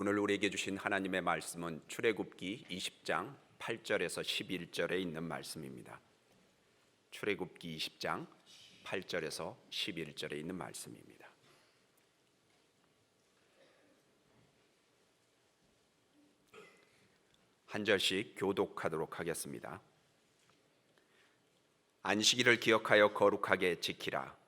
오늘 우리에게 주신 하나님의 말씀은 출애굽기 20장 8절에서 11절에 있는 말씀입니다. 출애굽기 20장 8절에서 11절에 있는 말씀입니다. 한 절씩 교독하도록 하겠습니다. 안식일을 기억하여 거룩하게 지키라.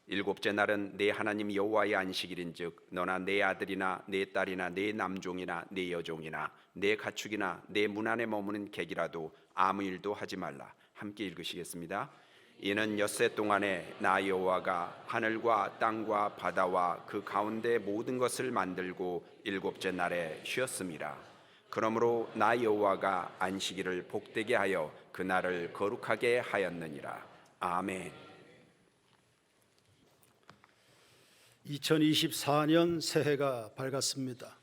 일곱째 날은 내 하나님 여호와의 안식일인즉 너나 내 아들이나 내 딸이나 내 남종이나 내 여종이나 내 가축이나 내 문 안에 머무는 객이라도 아무 일도 하지 말라. 함께 읽으시겠습니다. 이는 엿새 동안에 나 여호와가 하늘과 땅과 바다와 그 가운데 모든 것을 만들고 일곱째 날에 쉬었음이라. 그러므로 나 여호와가 안식일을 복되게 하여 그 날을 거룩하게 하였느니라. 아멘. 2024년 새해가 밝았습니다.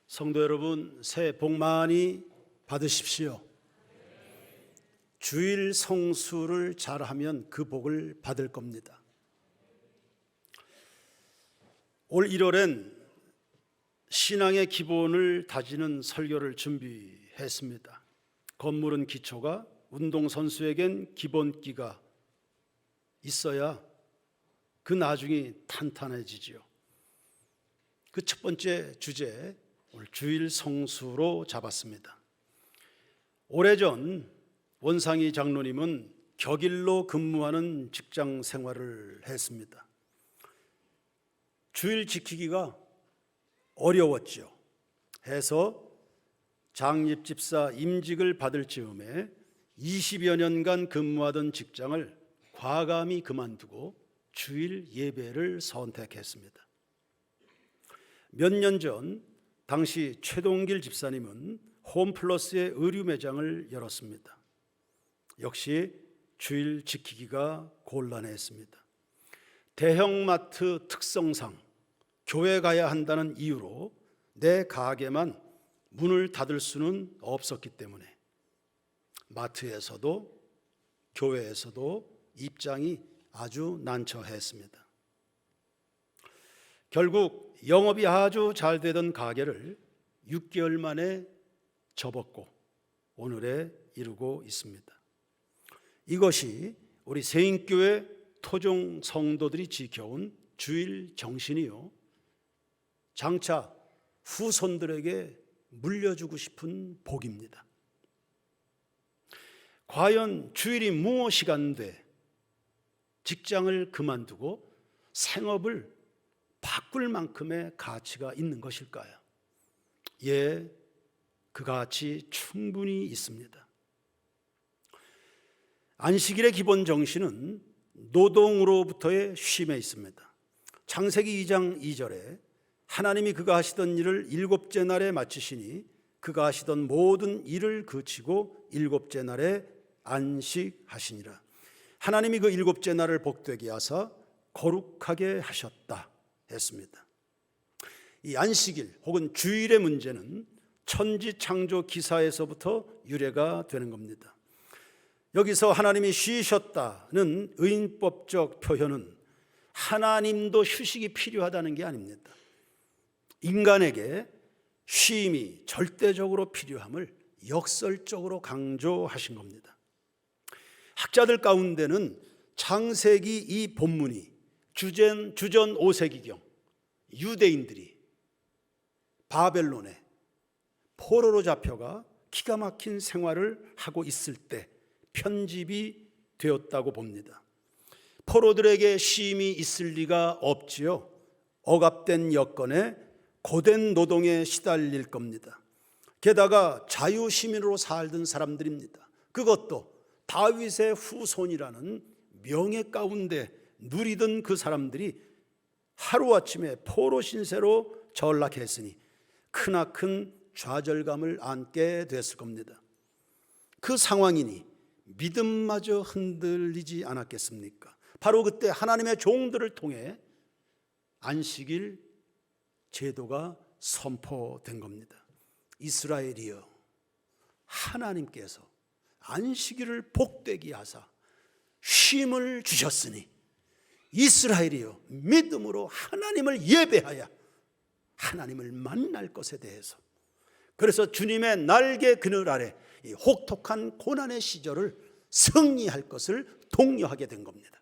성도 여러분, 새해 복 많이 받으십시오. 주일 성수를 잘하면 그 복을 받을 겁니다. 올 1월엔 신앙의 기본을 다지는 설교를 준비했습니다. 건물은 기초가, 운동선수에겐 기본기가 있어야 그 나중이 탄탄해지지요. 그 첫 번째 주제, 오늘 주일 성수로 잡았습니다. 오래전 원상희 장로님은 격일로 근무하는 직장 생활을 했습니다. 주일 지키기가 어려웠죠. 해서 장립집사 임직을 받을 즈음에 20여 년간 근무하던 직장을 과감히 그만두고 주일 예배를 선택했습니다. 몇 년 전 당시 최동길 집사님은 홈플러스의 의류 매장을 열었습니다. 역시 주일 지키기가 곤란했습니다. 대형마트 특성상 교회 가야 한다는 이유로 내 가게만 문을 닫을 수는 없었기 때문에 마트에서도 교회에서도 입장이 아주 난처했습니다. 결국 영업이 아주 잘 되던 가게를 6개월 만에 접었고 오늘에 이르고 있습니다. 이것이 우리 세인교회 토종 성도들이 지켜온 주일 정신이요, 장차 후손들에게 물려주고 싶은 복입니다. 과연 주일이 무엇이간데 직장을 그만두고 생업을 바꿀 만큼의 가치가 있는 것일까요? 예, 그 가치 충분히 있습니다. 안식일의 기본 정신은 노동으로부터의 쉼에 있습니다. 창세기 2장 2절에 하나님이 그가 하시던 일을 일곱째 날에 마치시니 그가 하시던 모든 일을 그치고 일곱째 날에 안식하시니라. 하나님이 그 일곱째 날을 복되게 하사 거룩하게 하셨다 했습니다. 이 안식일 혹은 주일의 문제는 천지창조 기사에서부터 유래가 되는 겁니다. 여기서 하나님이 쉬셨다는 의인법적 표현은 하나님도 휴식이 필요하다는 게 아닙니다. 인간에게 쉼이 절대적으로 필요함을 역설적으로 강조하신 겁니다. 학자들 가운데는 창세기 이 본문이 주전 5세기경 유대인들이 바벨론에 포로로 잡혀가 기가 막힌 생활을 하고 있을 때 편집이 되었다고 봅니다. 포로들에게 쉼이 있을 리가 없지요. 억압된 여건에 고된 노동에 시달릴 겁니다. 게다가 자유시민으로 살던 사람들입니다. 그것도 다윗의 후손이라는 명예 가운데 누리던 그 사람들이 하루아침에 포로 신세로 전락했으니 크나큰 좌절감을 안게 됐을 겁니다. 그 상황이니 믿음마저 흔들리지 않았겠습니까? 바로 그때 하나님의 종들을 통해 안식일 제도가 선포된 겁니다. 이스라엘이여, 하나님께서 안식일을 복되게 하사 쉼을 주셨으니 이스라엘이요 믿음으로 하나님을 예배하여 하나님을 만날 것에 대해서, 그래서 주님의 날개 그늘 아래 이 혹독한 고난의 시절을 승리할 것을 독려하게 된 겁니다.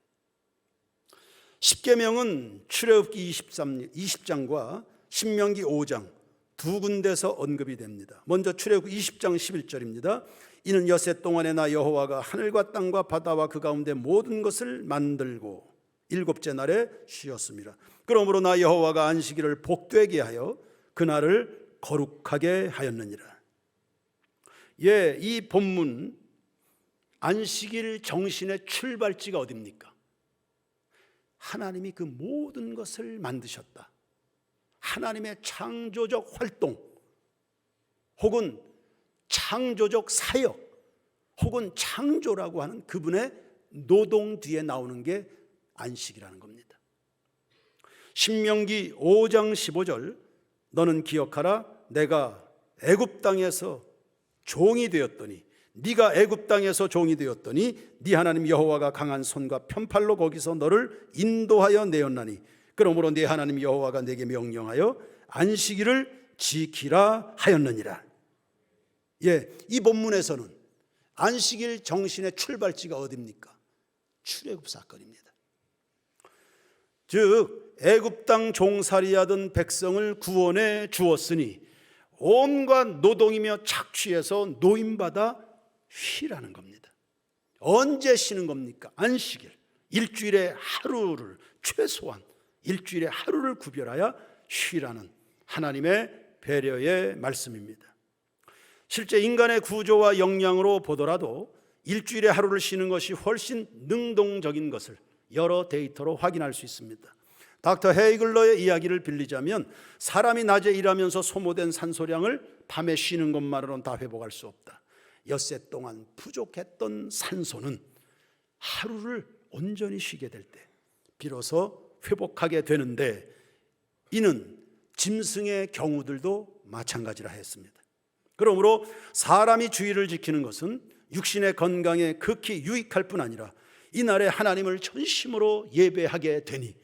십계명은 출애굽기 20장과 신명기 5장 두 군데서 언급이 됩니다. 먼저 출애굽기 20장 11절입니다. 이는 엿새 동안에 나 여호와가 하늘과 땅과 바다와 그 가운데 모든 것을 만들고 일곱째 날에 쉬었습니다. 그러므로 나 여호와가 안식일을 복되게 하여 그날을 거룩하게 하였느니라. 예, 이 본문 안식일 정신의 출발지가 어디입니까? 하나님이 그 모든 것을 만드셨다. 하나님의 창조적 활동 혹은 창조적 사역 혹은 창조라고 하는 그분의 노동 뒤에 나오는 게 안식이라는 겁니다. 신명기 5장 15절 너는 기억하라 내가 애굽 땅에서 종이 되었더니 네가 애굽 땅에서 종이 되었더니 네 하나님 여호와가 강한 손과 편팔로 거기서 너를 인도하여 내었나니 그러므로 네 하나님 여호와가 내게 명령하여 안식일을 지키라 하였느니라. 예, 이 본문에서는 안식일 정신의 출발지가 어디입니까? 출애굽 사건입니다. 즉 애굽 땅 종살이하던 백성을 구원해 주었으니 온갖 노동이며 착취해서 노임받아 쉬라는 겁니다. 언제 쉬는 겁니까? 안식일. 일주일에 하루를, 최소한 일주일에 하루를 구별하여 쉬라는 하나님의 배려의 말씀입니다. 실제 인간의 구조와 역량으로 보더라도 일주일에 하루를 쉬는 것이 훨씬 능동적인 것을 여러 데이터로 확인할 수 있습니다. 닥터 헤이글러의 이야기를 빌리자면 사람이 낮에 일하면서 소모된 산소량을 밤에 쉬는 것만으로는 다 회복할 수 없다. 엿새 동안 부족했던 산소는 하루를 온전히 쉬게 될 때 비로소 회복하게 되는데, 이는 짐승의 경우들도 마찬가지라 했습니다. 그러므로 사람이 주의를 지키는 것은 육신의 건강에 극히 유익할 뿐 아니라 이날에 하나님을 전심으로 예배하게 되니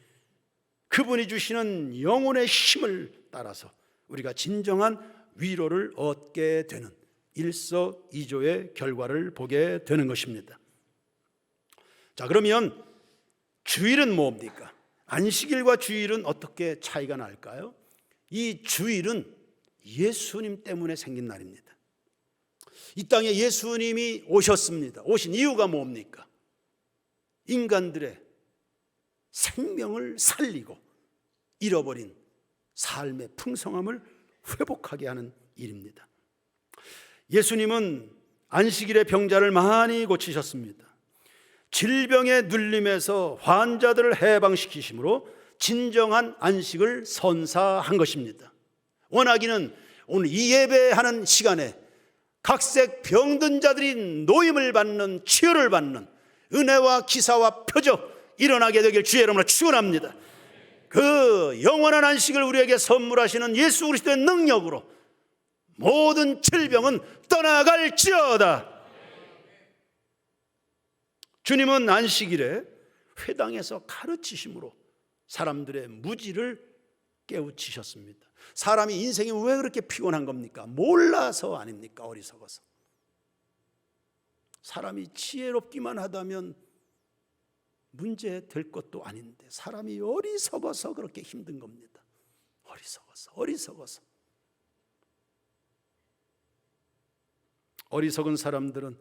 그분이 주시는 영혼의 힘을 따라서 우리가 진정한 위로를 얻게 되는 일석이조의 결과를 보게 되는 것입니다. 자, 그러면 주일은 뭡니까? 안식일과 주일은 어떻게 차이가 날까요? 이 주일은 예수님 때문에 생긴 날입니다. 이 땅에 예수님이 오셨습니다. 오신 이유가 뭡니까? 인간들의 생명을 살리고 잃어버린 삶의 풍성함을 회복하게 하는 일입니다. 예수님은 안식일에 병자를 많이 고치셨습니다. 질병의 눌림에서 환자들을 해방시키심으로 진정한 안식을 선사한 것입니다. 원하기는 오늘 이 예배하는 시간에 각색 병든 자들이 노임을 받는, 치유를 받는 은혜와 기사와 표적 일어나게 되길 주의 이름으로 축원합니다. 그 영원한 안식을 우리에게 선물하시는 예수 그리스도의 능력으로 모든 질병은 떠나갈지어다. 주님은 안식일에 회당에서 가르치심으로 사람들의 무지를 깨우치셨습니다. 사람이 인생이 왜 그렇게 피곤한 겁니까? 몰라서 아닙니까? 어리석어서. 사람이 지혜롭기만 하다면 문제 될 것도 아닌데 사람이 어리석어서 그렇게 힘든 겁니다. 어리석어서. 어리석은 사람들은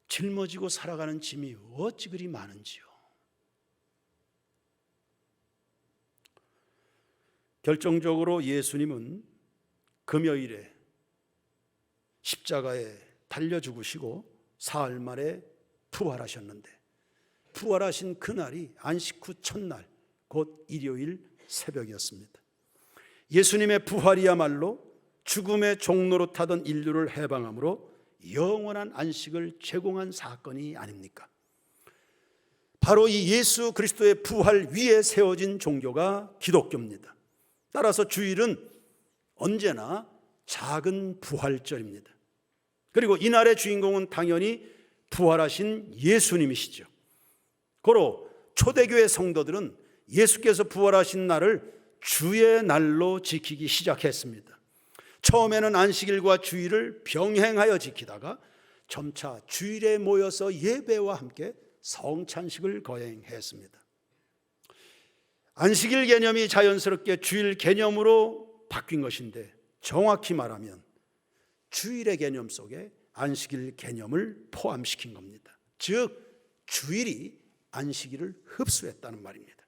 짊어지고 살아가는 짐이 어찌 그리 많은지요. 결정적으로 예수님은 금요일에 십자가에 달려 죽으시고 사흘 만에 부활하셨는데, 부활하신 그날이 안식 후 첫날, 곧 일요일 새벽이었습니다. 예수님의 부활이야말로 죽음의 종로로 타던 인류를 해방함으로 영원한 안식을 제공한 사건이 아닙니까? 바로 이 예수 그리스도의 부활 위에 세워진 종교가 기독교입니다. 따라서 주일은 언제나 작은 부활절입니다. 그리고 이날의 주인공은 당연히 부활하신 예수님이시죠. 고로 초대교회 성도들은 예수께서 부활하신 날을 주의 날로 지키기 시작했습니다. 처음에는 안식일과 주일을 병행하여 지키다가 점차 주일에 모여서 예배와 함께 성찬식을 거행했습니다. 안식일 개념이 자연스럽게 주일 개념으로 바뀐 것인데, 정확히 말하면 주일의 개념 속에 안식일 개념을 포함시킨 겁니다. 즉 주일이 안식일을 흡수했다는 말입니다.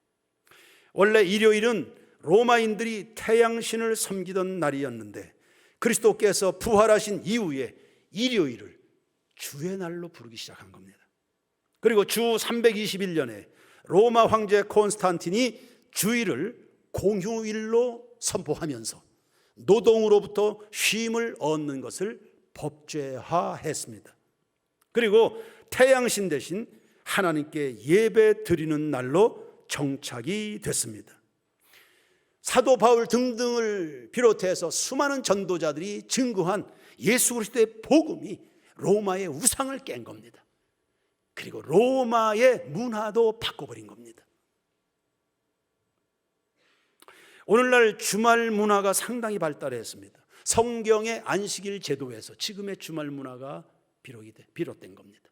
원래 일요일은 로마인들이 태양신을 섬기던 날이었는데, 그리스도께서 부활하신 이후에 일요일을 주의 날로 부르기 시작한 겁니다. 그리고 주 321년에 로마 황제 콘스탄틴이 주일을 공휴일로 선포하면서 노동으로부터 쉼을 얻는 것을 법제화했습니다. 그리고 태양신 대신 하나님께 예배 드리는 날로 정착이 됐습니다. 사도 바울 등등을 비롯해서 수많은 전도자들이 증거한 예수 그리스도의 복음이 로마의 우상을 깬 겁니다. 그리고 로마의 문화도 바꿔버린 겁니다. 오늘날 주말 문화가 상당히 발달했습니다. 성경의 안식일 제도에서 지금의 주말 문화가 비롯된 겁니다.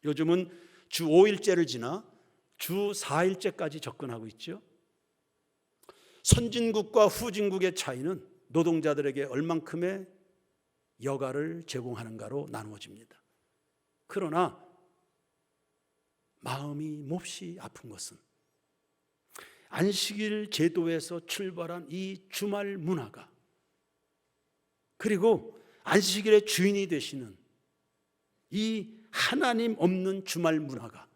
요즘은 주 5일제를 지나 주 4일제까지 접근하고 있죠. 선진국과 후진국의 차이는 노동자들에게 얼만큼의 여가를 제공하는가로 나누어집니다. 그러나 마음이 몹시 아픈 것은 안식일 제도에서 출발한 이 주말 문화가, 그리고 안식일의 주인이 되시는 이 하나님 없는 주말 문화가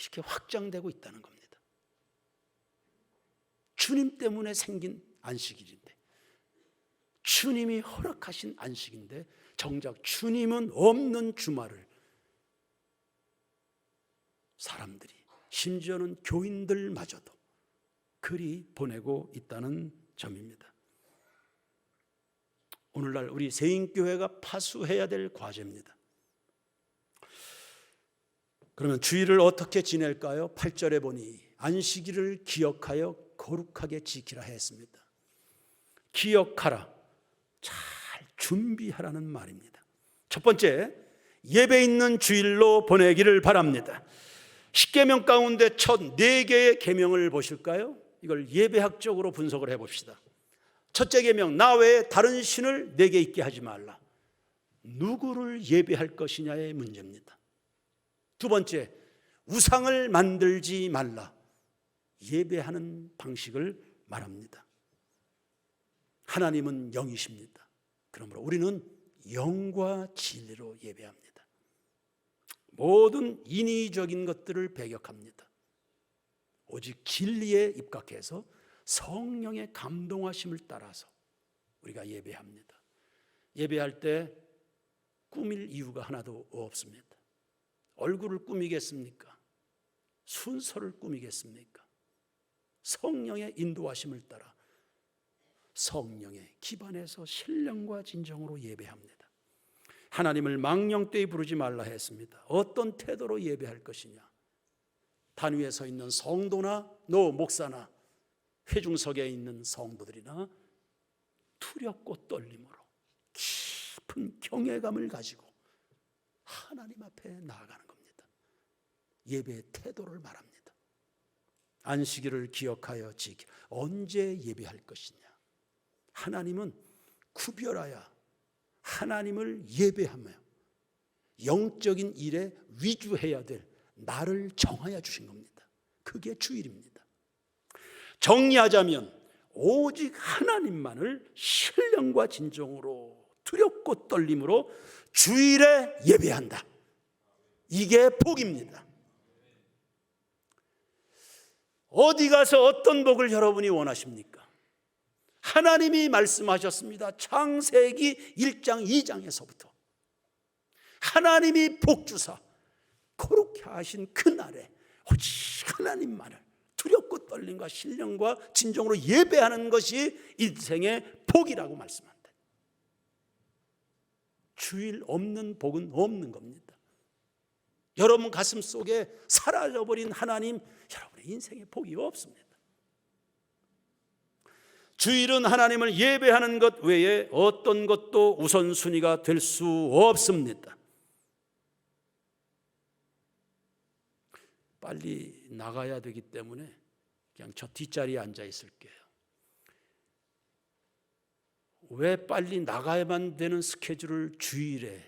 이렇게 확장되고 있다는 겁니다. 주님 때문에 생긴 안식일인데, 주님이 허락하신 안식인데, 정작 주님은 없는 주말을 사람들이, 심지어는 교인들마저도 그리 보내고 있다는 점입니다. 오늘날 우리 세인교회가 파수해야 될 과제입니다. 그러면 주일을 어떻게 지낼까요? 8절에 보니 안식일을 기억하여 거룩하게 지키라 했습니다. 기억하라, 잘 준비하라는 말입니다. 첫 번째, 예배 있는 주일로 보내기를 바랍니다. 10계명 가운데 첫 4개의 계명을 보실까요? 이걸 예배학적으로 분석을 해봅시다. 첫째 계명, 나 외에 다른 신을 내게 있게 하지 말라. 누구를 예배할 것이냐의 문제입니다. 두 번째, 우상을 만들지 말라. 예배하는 방식을 말합니다. 하나님은 영이십니다. 그러므로 우리는 영과 진리로 예배합니다. 모든 인위적인 것들을 배격합니다. 오직 진리에 입각해서 성령의 감동하심을 따라서 우리가 예배합니다. 예배할 때 꾸밀 이유가 하나도 없습니다. 얼굴을 꾸미겠습니까? 순서를 꾸미겠습니까? 성령의 인도하심을 따라 성령의 기반에서 신령과 진정으로 예배합니다. 하나님을 망령되이 부르지 말라 했습니다. 어떤 태도로 예배할 것이냐? 단 위에 서 있는 성도나 목사나 회중석에 있는 성도들이나 두렵고 떨림으로 깊은 경외감을 가지고 하나님 앞에 나아가는 겁니다. 예배의 태도를 말합니다. 안식일을 기억하여 지키라. 언제 예배할 것이냐? 하나님은 구별하여 하나님을 예배하며 영적인 일에 위주해야 될 나를 정하여 주신 겁니다. 그게 주일입니다. 정리하자면 오직 하나님만을 신령과 진정으로 두렵고 떨림으로 주일에 예배한다. 이게 복입니다. 어디 가서 어떤 복을 여러분이 원하십니까? 하나님이 말씀하셨습니다. 창세기 1장 2장에서부터 하나님이 복주사 거룩해 하신 그날에 오직 하나님만을 두렵고 떨림과 신령과 진정으로 예배하는 것이 인생의 복이라고 말씀한다. 주일 없는 복은 없는 겁니다. 여러분 가슴 속에 사라져버린 하나님, 여러분의 인생에 복이 없습니다. 주일은 하나님을 예배하는 것 외에 어떤 것도 우선순위가 될 수 없습니다. 빨리 나가야 되기 때문에 그냥 저 뒷자리에 앉아 있을게요. 왜 빨리 나가야만 되는 스케줄을 주일에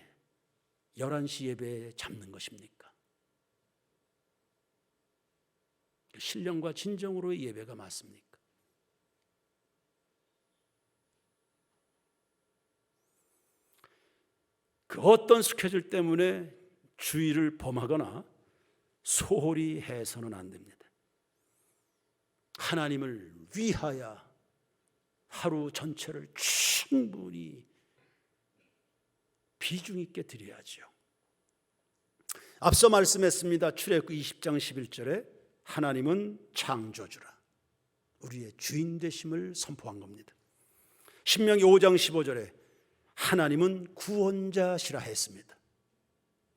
11시 예배에 잡는 것입니까? 신령과 진정으로의 예배가 맞습니까? 그 어떤 스케줄 때문에 주일을 범하거나 소홀히 해서는 안 됩니다. 하나님을 위하여 하루 전체를 충분히 비중 있게 드려야죠. 앞서 말씀했습니다. 출애굽기 20장 11절에 하나님은 창조주라, 우리의 주인 되심을 선포한 겁니다. 신명기 5장 15절에 하나님은 구원자시라 했습니다.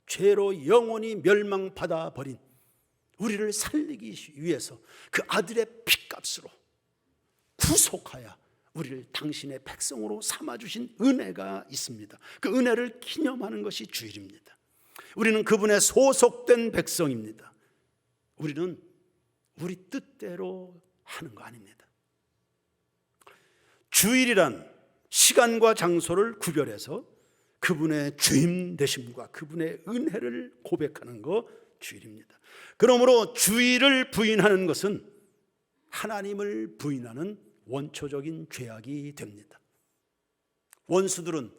죄로 영원히 멸망받아 버린 우리를 살리기 위해서 그 아들의 피값으로 구속하여 우리를 당신의 백성으로 삼아주신 은혜가 있습니다. 그 은혜를 기념하는 것이 주일입니다. 우리는 그분의 소속된 백성입니다. 우리는 우리 뜻대로 하는 거 아닙니다. 주일이란 시간과 장소를 구별해서 그분의 주임 되심과 그분의 은혜를 고백하는 거 주일입니다. 그러므로 주일을 부인하는 것은 하나님을 부인하는 원초적인 죄악이 됩니다. 원수들은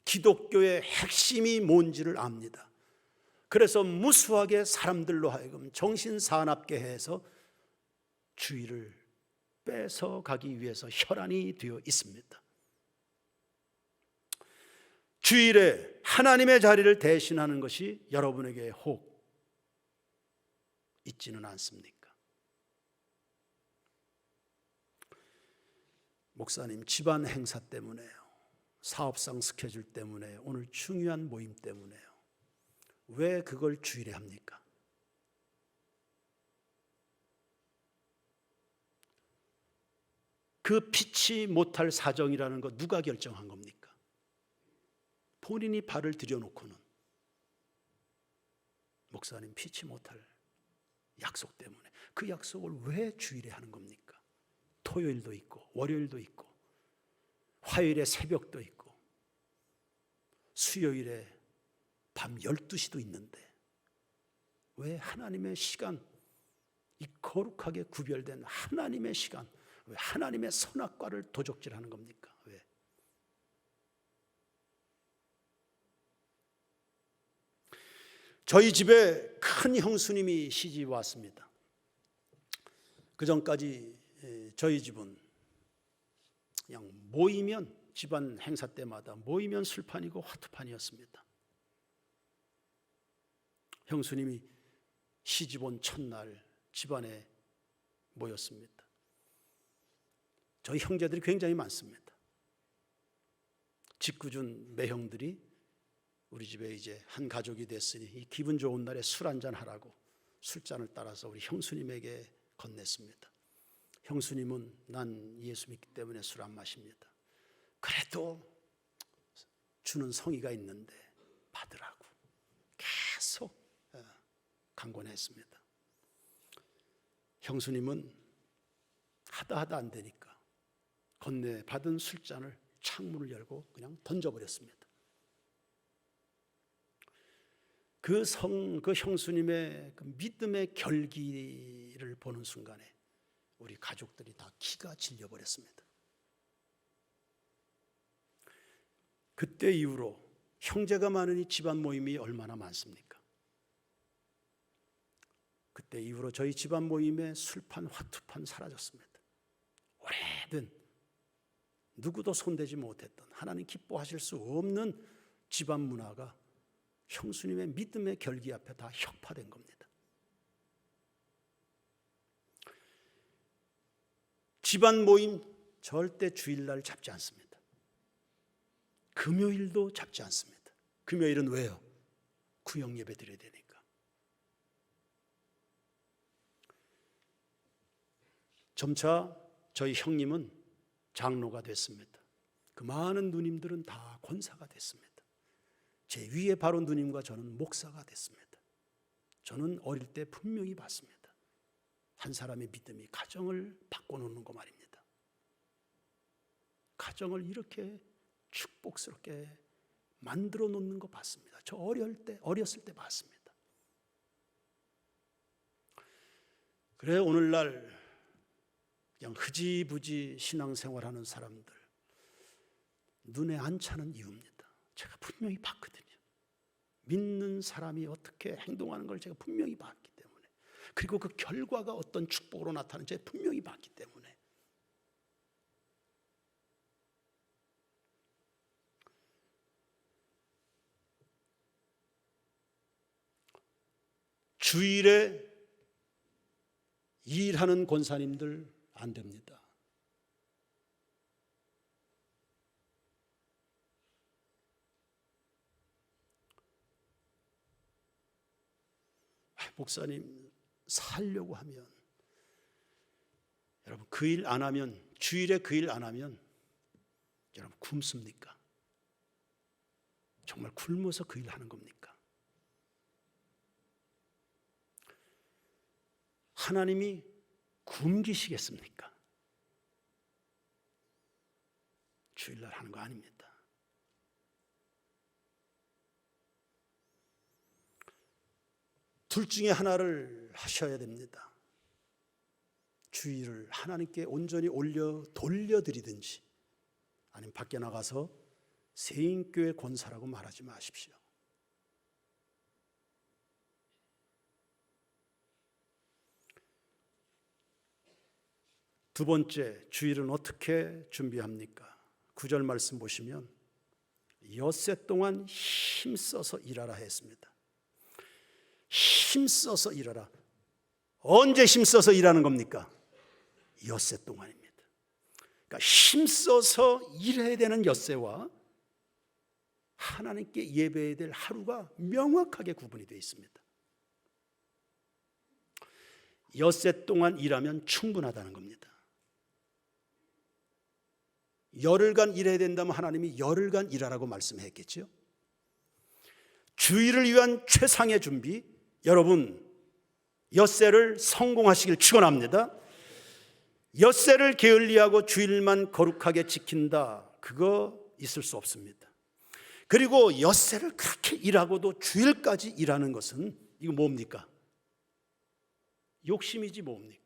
기독교의 핵심이 뭔지를 압니다. 그래서 무수하게 사람들로 하여금 정신 사납게 해서 주일을 뺏어가기 위해서 혈안이 되어 있습니다. 주일에 하나님의 자리를 대신하는 것이 여러분에게 혹 있지는 않습니까? 목사님, 집안 행사 때문에요, 사업상 스케줄 때문에요, 오늘 중요한 모임 때문에요, 왜 그걸 주일에 합니까? 그 피치 못할 사정이라는 거 누가 결정한 겁니까? 본인이 발을 들여놓고는 목사님 피치 못할 약속 때문에, 그 약속을 왜 주일에 하는 겁니까? 토요일도 있고 월요일도 있고 화요일에 새벽도 있고 수요일에 밤 12시도 있는데 왜 하나님의 시간, 이 거룩하게 구별된 하나님의 시간, 왜 하나님의 선악과를 도적질하는 겁니까? 왜? 저희 집에 큰 형수님이 시집 왔습니다. 그 전까지 저희 집은 그냥 모이면, 집안 행사 때마다 모이면 술판이고 화투판이었습니다. 형수님이 시집 온 첫날 집안에 모였습니다. 저희 형제들이 굉장히 많습니다. 짓궂은 매형들이 우리 집에 이제 한 가족이 됐으니 이 기분 좋은 날에 술 한잔 하라고 술잔을 따라서 우리 형수님에게 건넸습니다. 형수님은 난 예수 믿기 때문에 술 안 마십니다. 그래도 주는 성의가 있는데 받으라고 계속 강권했습니다. 형수님은 하다 안 되니까 건네받은 술잔을 창문을 열고 그냥 던져버렸습니다. 그 형수님의 그 믿음의 결기를 보는 순간에 우리 가족들이 다 기가 질려버렸습니다. 그때 이후로 형제가 많으니 집안 모임이 얼마나 많습니까? 그때 이후로 저희 집안 모임에 술판, 화투판 사라졌습니다. 오래된, 누구도 손대지 못했던, 하나님 기뻐하실 수 없는 집안 문화가 형수님의 믿음의 결기 앞에 다 혁파된 겁니다. 집안 모임 절대 주일날 잡지 않습니다. 금요일도 잡지 않습니다. 금요일은 왜요? 구역 예배 드려야 되니까. 점차 저희 형님은 장로가 됐습니다. 그 많은 누님들은 다 권사가 됐습니다. 제 위에 바로 누님과 저는 목사가 됐습니다. 저는 어릴 때 분명히 봤습니다. 한 사람의 믿음이 가정을 바꿔놓는 거 말입니다. 가정을 이렇게 축복스럽게 만들어 놓는 거 봤습니다. 저 어렸을 때 봤습니다. 그래 오늘날 그냥 흐지부지 신앙생활하는 사람들 눈에 안 차는 이유입니다. 제가 분명히 봤거든요. 믿는 사람이 어떻게 행동하는 걸 제가 분명히 봤기 때문에, 그리고 그 결과가 어떤 축복으로 나타나는지 제가 분명히 봤기 때문에. 주일에 일하는 권사님들 안 됩니다. 목사님 살려고 하면, 여러분 그 일 안 하면, 주일에 그 일 안 하면 여러분 굶습니까? 정말 굶어서 그 일 하는 겁니까? 하나님이 굶기시겠습니까? 주일날 하는 거 아닙니다. 둘 중에 하나를 하셔야 됩니다. 주일을 하나님께 온전히 돌려드리든지, 아니면 밖에 나가서 세인교회 권사라고 말하지 마십시오. 두 번째, 주일은 어떻게 준비합니까? 9절 말씀 보시면 엿새 동안 힘써서 일하라 했습니다. 힘써서 일하라. 언제 힘써서 일하는 겁니까? 엿새 동안입니다. 그러니까 힘써서 일해야 되는 엿새와 하나님께 예배해야 될 하루가 명확하게 구분이 되어 있습니다. 엿새 동안 일하면 충분하다는 겁니다. 열흘간 일해야 된다면 하나님이 열흘간 일하라고 말씀했겠죠. 주일을 위한 최상의 준비, 여러분 엿새를 성공하시길 축원합니다. 엿새를 게을리하고 주일만 거룩하게 지킨다, 그거 있을 수 없습니다. 그리고 엿새를 그렇게 일하고도 주일까지 일하는 것은 이거 뭡니까? 욕심이지 뭡니까?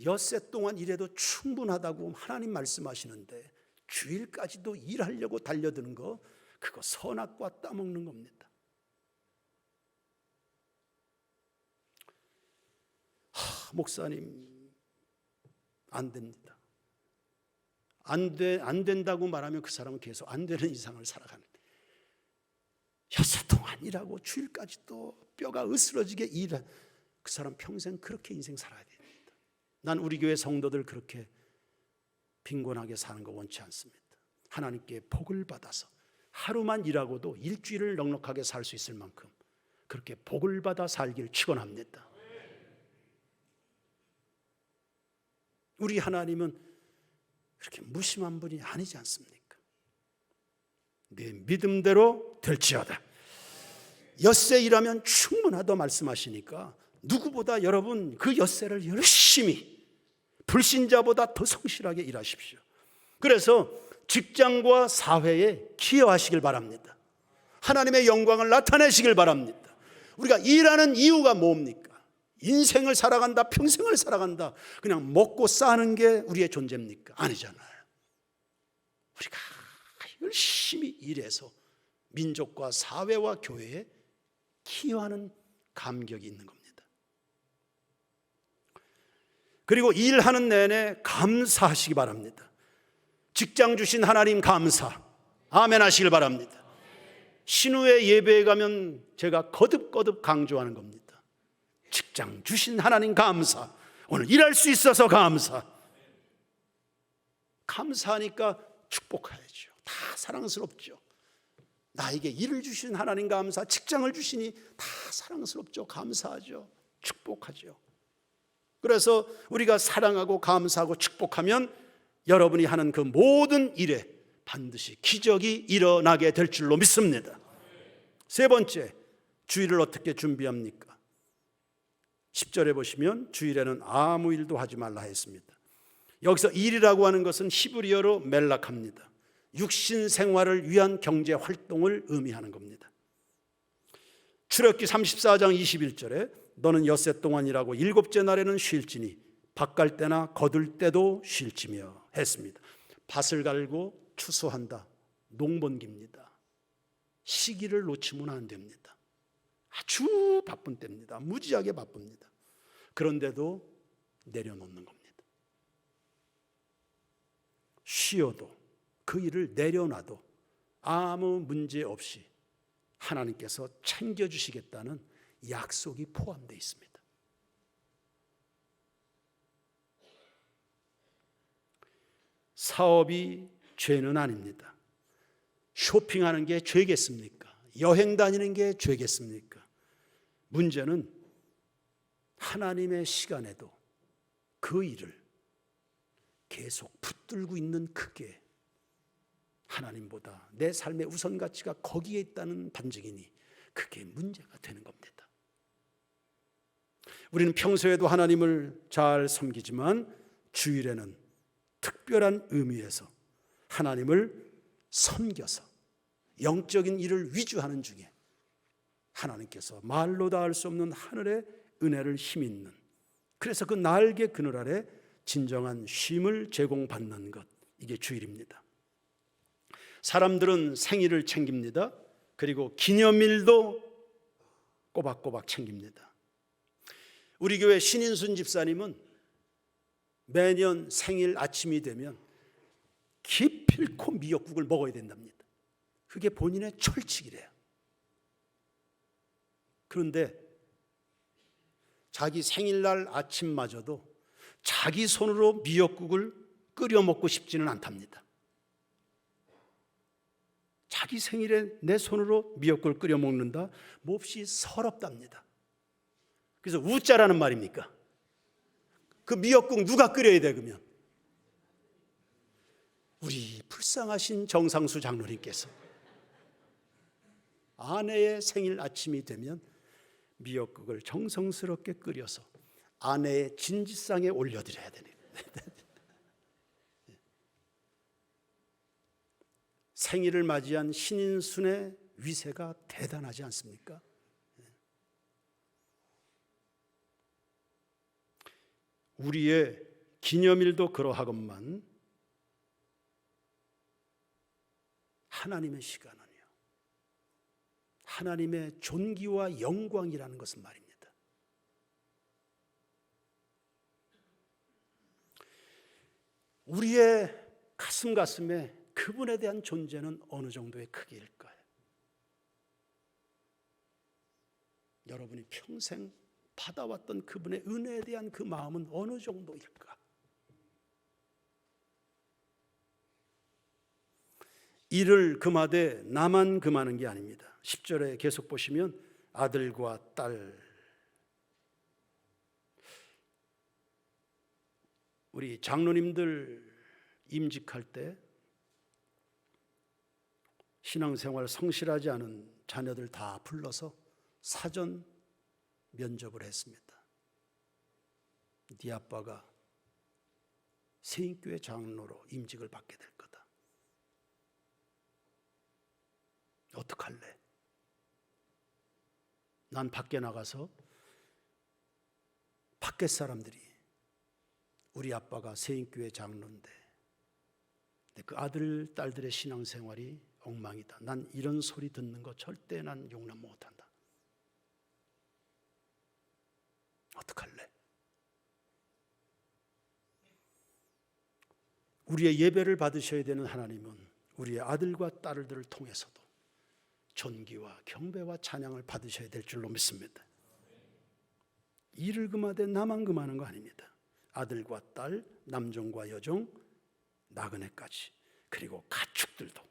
엿새 동안 일해도 충분하다고 하나님 말씀하시는데 주일까지도 일하려고 달려드는 거, 그거 선악과 따먹는 겁니다. 목사님 안 됩니다. 안 된다고 말하면 그 사람은 계속 안 되는 이상을 살아가는데, 엿새 동안 일하고 주일까지도 뼈가 으스러지게 일한 그 사람 평생 그렇게 인생 살아야 됩니다. 난 우리 교회 성도들 그렇게 빈곤하게 사는 거 원치 않습니다. 하나님께 복을 받아서 하루만 일하고도 일주일을 넉넉하게 살 수 있을 만큼 그렇게 복을 받아 살길 축원합니다. 우리 하나님은 그렇게 무심한 분이 아니지 않습니까? 내 믿음대로 될지어다. 엿새 일하면 충분하다 말씀하시니까 누구보다 여러분 그 엿새를 열심히, 불신자보다 더 성실하게 일하십시오. 그래서 직장과 사회에 기여하시길 바랍니다. 하나님의 영광을 나타내시길 바랍니다. 우리가 일하는 이유가 뭡니까? 인생을 살아간다, 평생을 살아간다, 그냥 먹고 사는 게 우리의 존재입니까? 아니잖아요. 우리가 열심히 일해서 민족과 사회와 교회에 기여하는 감격이 있는 겁니다. 그리고 일하는 내내 감사하시기 바랍니다. 직장 주신 하나님 감사, 아멘 하시길 바랍니다. 신우의 예배에 가면 제가 거듭거듭 강조하는 겁니다. 직장 주신 하나님 감사, 오늘 일할 수 있어서 감사. 감사하니까 축복해야죠. 다 사랑스럽죠. 나에게 일을 주신 하나님 감사, 직장을 주시니 다 사랑스럽죠. 감사하죠. 축복하죠. 그래서 우리가 사랑하고 감사하고 축복하면 여러분이 하는 그 모든 일에 반드시 기적이 일어나게 될 줄로 믿습니다. 세 번째, 주일을 어떻게 준비합니까? 10절에 보시면 주일에는 아무 일도 하지 말라 했습니다. 여기서 일이라고 하는 것은 히브리어로 멜락합니다. 육신 생활을 위한 경제 활동을 의미하는 겁니다. 출애굽기 34장 21절에 너는 엿새 동안 일하고 일곱째 날에는 쉴지니 밭 갈 때나 거둘 때도 쉴지며 했습니다. 밭을 갈고 추수한다, 농번기입니다. 시기를 놓치면 안 됩니다. 아주 바쁜 때입니다. 무지하게 바쁩니다. 그런데도 내려놓는 겁니다. 쉬어도 그 일을 내려놔도 아무 문제 없이 하나님께서 챙겨주시겠다는 약속이 포함되어 있습니다. 사업이 죄는 아닙니다. 쇼핑하는 게 죄겠습니까? 여행 다니는 게 죄겠습니까? 문제는 하나님의 시간에도 그 일을 계속 붙들고 있는 그게 하나님보다 내 삶의 우선 가치가 거기에 있다는 반증이니 그게 문제가 되는 겁니다. 우리는 평소에도 하나님을 잘 섬기지만 주일에는 특별한 의미에서 하나님을 섬겨서 영적인 일을 위주하는 중에 하나님께서 말로 다 할 수 없는 하늘의 은혜를 힘있는, 그래서 그 날개 그늘 아래 진정한 쉼을 제공받는 것, 이게 주일입니다. 사람들은 생일을 챙깁니다. 그리고 기념일도 꼬박꼬박 챙깁니다. 우리 교회 신인순 집사님은 매년 생일 아침이 되면 기필코 미역국을 먹어야 된답니다. 그게 본인의 철칙이래요. 그런데 자기 생일날 아침마저도 자기 손으로 미역국을 끓여 먹고 싶지는 않답니다. 자기 생일에 내 손으로 미역국을 끓여 먹는다? 몹시 서럽답니다. 그래서 우짜라는 말입니까? 그 미역국 누가 끓여야 돼 그러면? 우리 불쌍하신 정상수 장로님께서 아내의 생일 아침이 되면 미역국을 정성스럽게 끓여서 아내의 진지상에 올려드려야 되네요. 생일을 맞이한 신인순의 위세가 대단하지 않습니까? 우리의 기념일도 그러하건만 하나님의 시간은요, 하나님의 존귀와 영광이라는 것은 말입니다. 우리의 가슴에 그분에 대한 존재는 어느 정도의 크기일까요? 여러분이 평생 받아왔던 그분의 은혜에 대한 그 마음은 어느 정도일까? 일을 금하되 나만 금하는 게 아닙니다. 10절에 계속 보시면 아들과 딸, 우리 장로님들 임직할 때 신앙생활 성실하지 않은 자녀들 다 불러서 사전 면접을 했습니다. 네 아빠가 세인교회 장로로 임직을 받게 될 거다. 어떡할래? 난 밖에 나가서 밖에 사람들이 우리 아빠가 세인교회 장로인데 그 아들, 딸들의 신앙생활이 엉망이다. 난 이런 소리 듣는 거 절대 난 용납 못한다. 어떡할래? 우리의 예배를 받으셔야 되는 하나님은 우리의 아들과 딸들을 통해서도 존귀와 경배와 찬양을 받으셔야 될 줄로 믿습니다. 일을 금하되 나만 금하는 거 아닙니다. 아들과 딸, 남종과 여종, 나그네까지, 그리고 가축들도,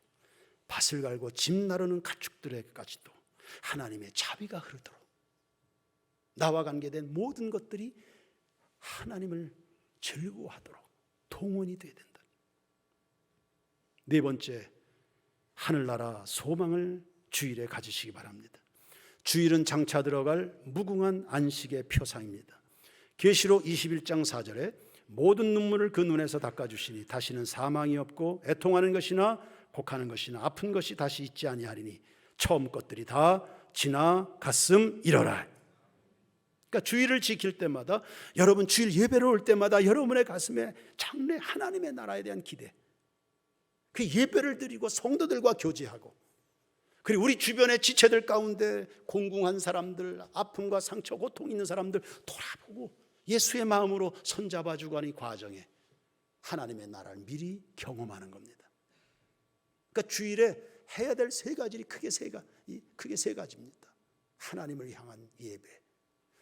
밭을 갈고 집 나르는 가축들에게까지도 하나님의 자비가 흐르도록 나와 관계된 모든 것들이 하나님을 즐거워하도록 동원이 되어야 된다. 네 번째, 하늘나라 소망을 주일에 가지시기 바랍니다. 주일은 장차 들어갈 무궁한 안식의 표상입니다. 계시록 21장 4절에 모든 눈물을 그 눈에서 닦아주시니 다시는 사망이 없고 애통하는 것이나 곡하는 것이나 아픈 것이 다시 있지 아니하리니 처음 것들이 다 지나갔음이러라. 그러니까 주일을 지킬 때마다, 여러분 주일 예배를 올 때마다 여러분의 가슴에 장래 하나님의 나라에 대한 기대, 그 예배를 드리고 성도들과 교제하고, 그리고 우리 주변의 지체들 가운데 공궁한 사람들, 아픔과 상처, 고통 있는 사람들 돌아보고 예수의 마음으로 손잡아주고 하는 이 과정에 하나님의 나라를 미리 경험하는 겁니다. 그러니까 주일에 해야 될 세 가지를 크게 세 가지입니다. 하나님을 향한 예배,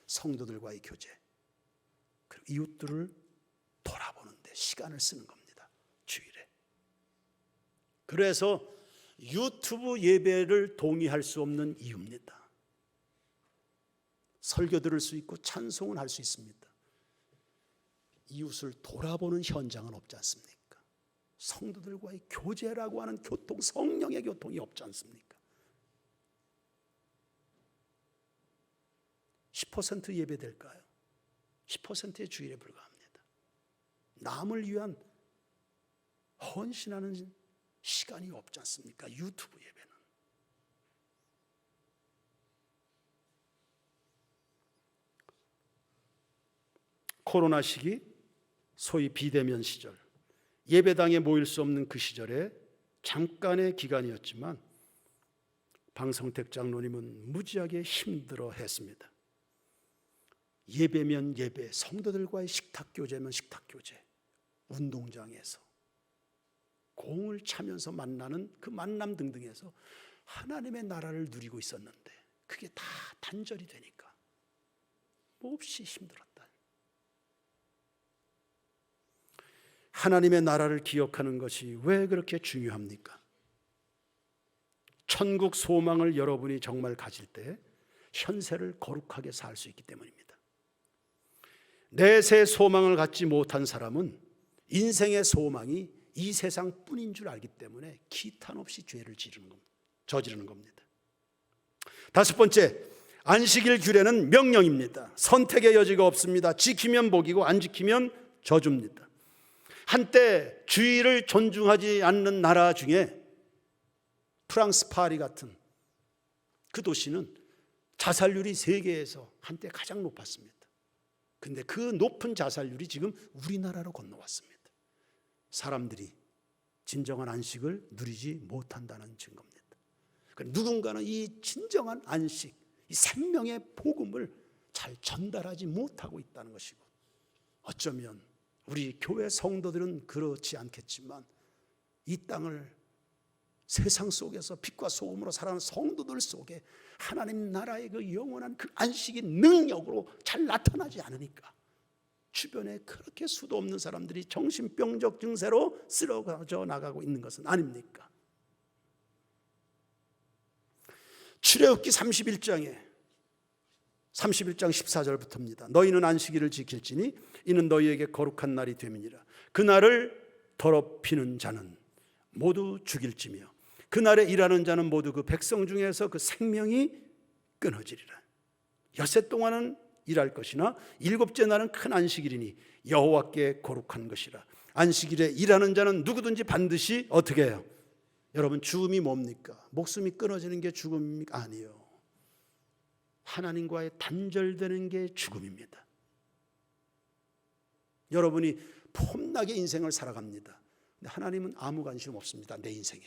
성도들과의 교제, 그리고 이웃들을 돌아보는데 시간을 쓰는 겁니다. 주일에. 그래서 유튜브 예배를 동의할 수 없는 이유입니다. 설교 들을 수 있고 찬송은 할 수 있습니다. 이웃을 돌아보는 현장은 없지 않습니까? 성도들과의 교제라고 하는 교통, 성령의 교통이 없지 않습니까? 10% 예배 될까요? 10%의 주일에 불과합니다. 남을 위한 헌신하는 시간이 없지 않습니까? 유튜브 예배는. 코로나 시기, 소위 비대면 시절, 예배당에 모일 수 없는 그 시절에 잠깐의 기간이었지만 방성택 장로님은 무지하게 힘들어 했습니다. 예배면 예배, 성도들과의 식탁 교제면 식탁 교제, 운동장에서 공을 차면서 만나는 그 만남 등등에서 하나님의 나라를 누리고 있었는데 그게 다 단절이 되니까 몹시 힘들었다. 하나님의 나라를 기억하는 것이 왜 그렇게 중요합니까? 천국 소망을 여러분이 정말 가질 때 현세를 거룩하게 살 수 있기 때문입니다. 내세 소망을 갖지 못한 사람은 인생의 소망이 이 세상뿐인 줄 알기 때문에 기탄 없이 죄를 저지르는 겁니다. 다섯 번째, 안식일 규례는 명령입니다. 선택의 여지가 없습니다. 지키면 복이고 안 지키면 저주입니다. 한때 주일을 존중하지 않는 나라 중에 프랑스 파리 같은 그 도시는 자살률이 세계에서 한때 가장 높았습니다. 근데 그 높은 자살률이 지금 우리나라로 건너왔습니다. 사람들이 진정한 안식을 누리지 못한다는 증거입니다. 누군가는 이 진정한 안식, 이 생명의 복음을 잘 전달하지 못하고 있다는 것이고, 어쩌면 우리 교회 성도들은 그렇지 않겠지만 이 땅을 세상 속에서 빛과 소금으로 살아가는 성도들 속에 하나님 나라의 그 영원한 그 안식이 능력으로 잘 나타나지 않으니까 주변에 그렇게 수도 없는 사람들이 정신병적 증세로 쓰러져 나가고 있는 것은 아닙니까? 출애굽기 31장 14절부터입니다. 너희는 안식일을 지킬지니 이는 너희에게 거룩한 날이 됨이니라. 그날을 더럽히는 자는 모두 죽일지며 그날에 일하는 자는 모두 그 백성 중에서 그 생명이 끊어지리라. 엿새 동안은 일할 것이나 일곱째 날은 큰 안식일이니 여호와께 거룩한 것이라. 안식일에 일하는 자는 누구든지 반드시 어떻게 해요? 여러분, 죽음이 뭡니까? 목숨이 끊어지는 게 죽음입니까? 아니에요. 하나님과의 단절되는 게 죽음입니다. 여러분이 폼나게 인생을 살아갑니다. 근데 하나님은 아무 관심 없습니다. 내 인생에.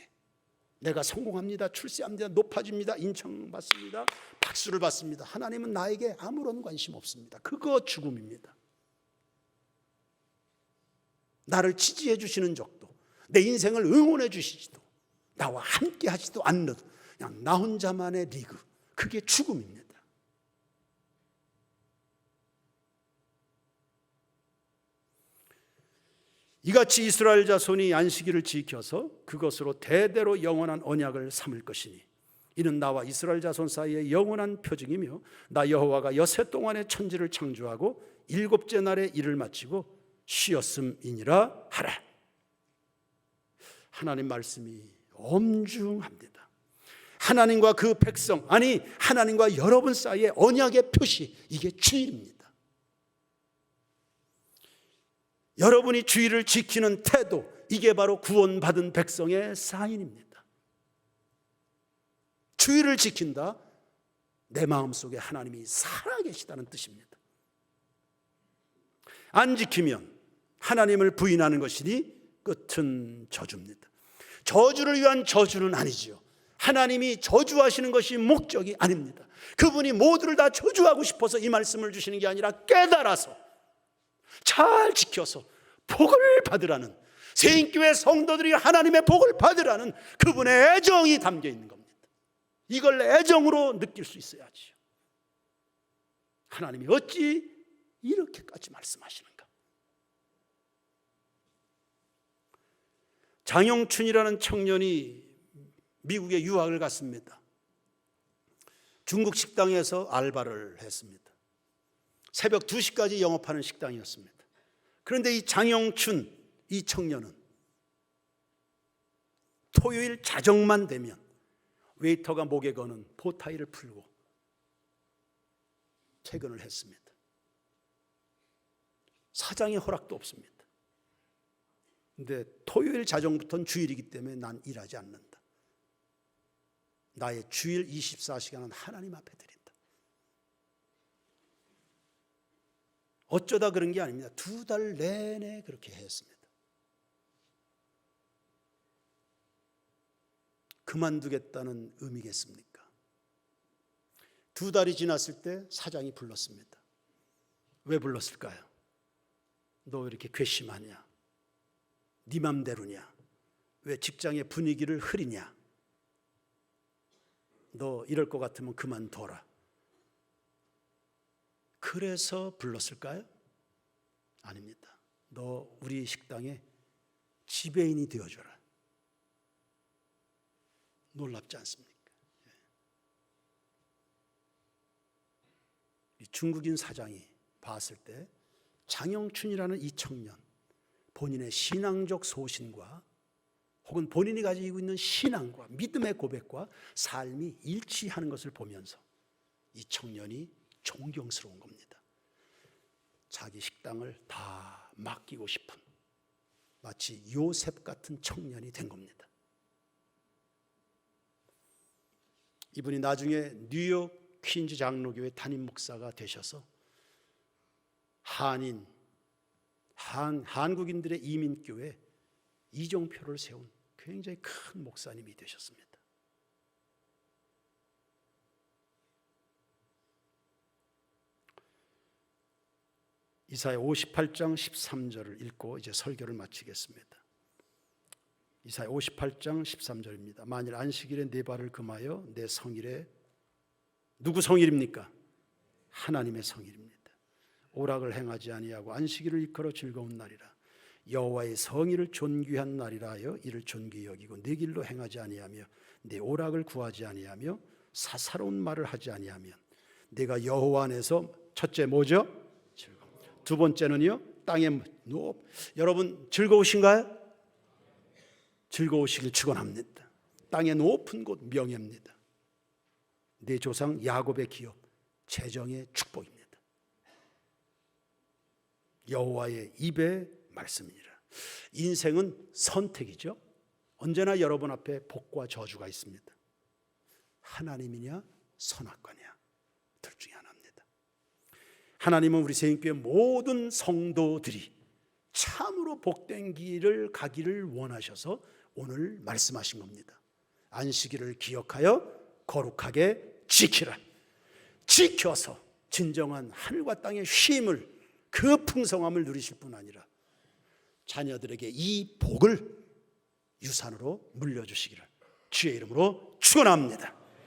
내가 성공합니다. 출세합니다. 높아집니다. 인정받습니다. 박수를 받습니다. 하나님은 나에게 아무런 관심 없습니다. 그거 죽음입니다. 나를 지지해 주시는 적도, 내 인생을 응원해 주시지도, 나와 함께 하지도 않는 그냥 나 혼자만의 리그, 그게 죽음입니다. 이같이 이스라엘 자손이 안식일을 지켜서 그것으로 대대로 영원한 언약을 삼을 것이니 이는 나와 이스라엘 자손 사이의 영원한 표징이며 나 여호와가 엿새 동안의 천지를 창조하고 일곱째 날에 일을 마치고 쉬었음이니라 하라. 하나님 말씀이 엄중합니다. 하나님과 그 백성, 아니 하나님과 여러분 사이의 언약의 표시, 이게 주일입니다. 여러분이 주일을 지키는 태도, 이게 바로 구원받은 백성의 사인입니다. 주일을 지킨다, 내 마음속에 하나님이 살아계시다는 뜻입니다. 안 지키면 하나님을 부인하는 것이니 끝은 저주입니다. 저주를 위한 저주는 아니지요. 하나님이 저주하시는 것이 목적이 아닙니다. 그분이 모두를 다 저주하고 싶어서 이 말씀을 주시는 게 아니라 깨달아서 잘 지켜서 복을 받으라는, 새인교회 성도들이 하나님의 복을 받으라는 그분의 애정이 담겨 있는 겁니다. 이걸 애정으로 느낄 수 있어야지요. 하나님이 어찌 이렇게까지 말씀하시는가? 장영춘이라는 청년이 미국에 유학을 갔습니다. 중국 식당에서 알바를 했습니다. 새벽 2시까지 영업하는 식당이었습니다. 그런데 이 장영춘, 이 청년은 토요일 자정만 되면 웨이터가 목에 거는 보타이를 풀고 퇴근을 했습니다. 사장의 허락도 없습니다. 근데 토요일 자정부터는 주일이기 때문에 난 일하지 않는다. 나의 주일 24시간은 하나님 앞에 드린다. 어쩌다 그런 게 아닙니다. 2달 내내 그렇게 했습니다. 그만두겠다는 의미겠습니까? 2달이 지났을 때 사장이 불렀습니다. 왜 불렀을까요? 너 왜 이렇게 괘씸하냐? 네 맘대로냐? 왜 직장의 분위기를 흐리냐? 너 이럴 것 같으면 그만둬라. 그래서 불렀을까요? 아닙니다. 너 우리 식당에 지배인이 되어줘라. 놀랍지 않습니까? 이 중국인 사장이 봤을 때 장영춘이라는 이 청년, 본인의 신앙적 소신과 혹은 본인이 가지고 있는 신앙과 믿음의 고백과 삶이 일치하는 것을 보면서 이 청년이 존경스러운 겁니다. 자기 식당을 다 맡기고 싶은, 마치 요셉 같은 청년이 된 겁니다. 이분이 나중에 뉴욕 퀸즈 장로교회 담임 목사가 되셔서 한국인들의 이민교회 이종표를 세운 굉장히 큰 목사님이 되셨습니다. 이사야 58장 13절을 읽고 이제 설교를 마치겠습니다. 이사야 58장 13절입니다. 만일 안식일에 내 발을 금하여 내 성일에, 누구 성일입니까? 하나님의 성일입니다. 오락을 행하지 아니하고 안식일을 일컬어 즐거운 날이라, 여호와의 성일을 존귀한 날이라 하여 이를 존귀히 여기고 내 길로 행하지 아니하며 내 오락을 구하지 아니하며 사사로운 말을 하지 아니하면 내가 여호와 안에서, 첫째 뭐죠? 즐거움. 두 번째는요, 땅에 여러분 즐거우신가요? 즐거우시길 축원합니다. 땅의 높은 곳 명예입니다. 내 조상 야곱의 기업, 재정의 축복입니다. 여호와의 입의 말씀이니라. 인생은 선택이죠. 언제나 여러분 앞에 복과 저주가 있습니다. 하나님이냐 선악과냐, 둘 중에 하나입니다. 하나님은 우리 새인교회 모든 성도들이 참으로 복된 길을 가기를 원하셔서 오늘 말씀하신 겁니다. 안식일을 기억하여 거룩하게 지키라. 지켜서 진정한 하늘과 땅의 쉼을, 그 풍성함을 누리실 뿐 아니라 자녀들에게 이 복을 유산으로 물려주시기를 주의 이름으로 축원합니다.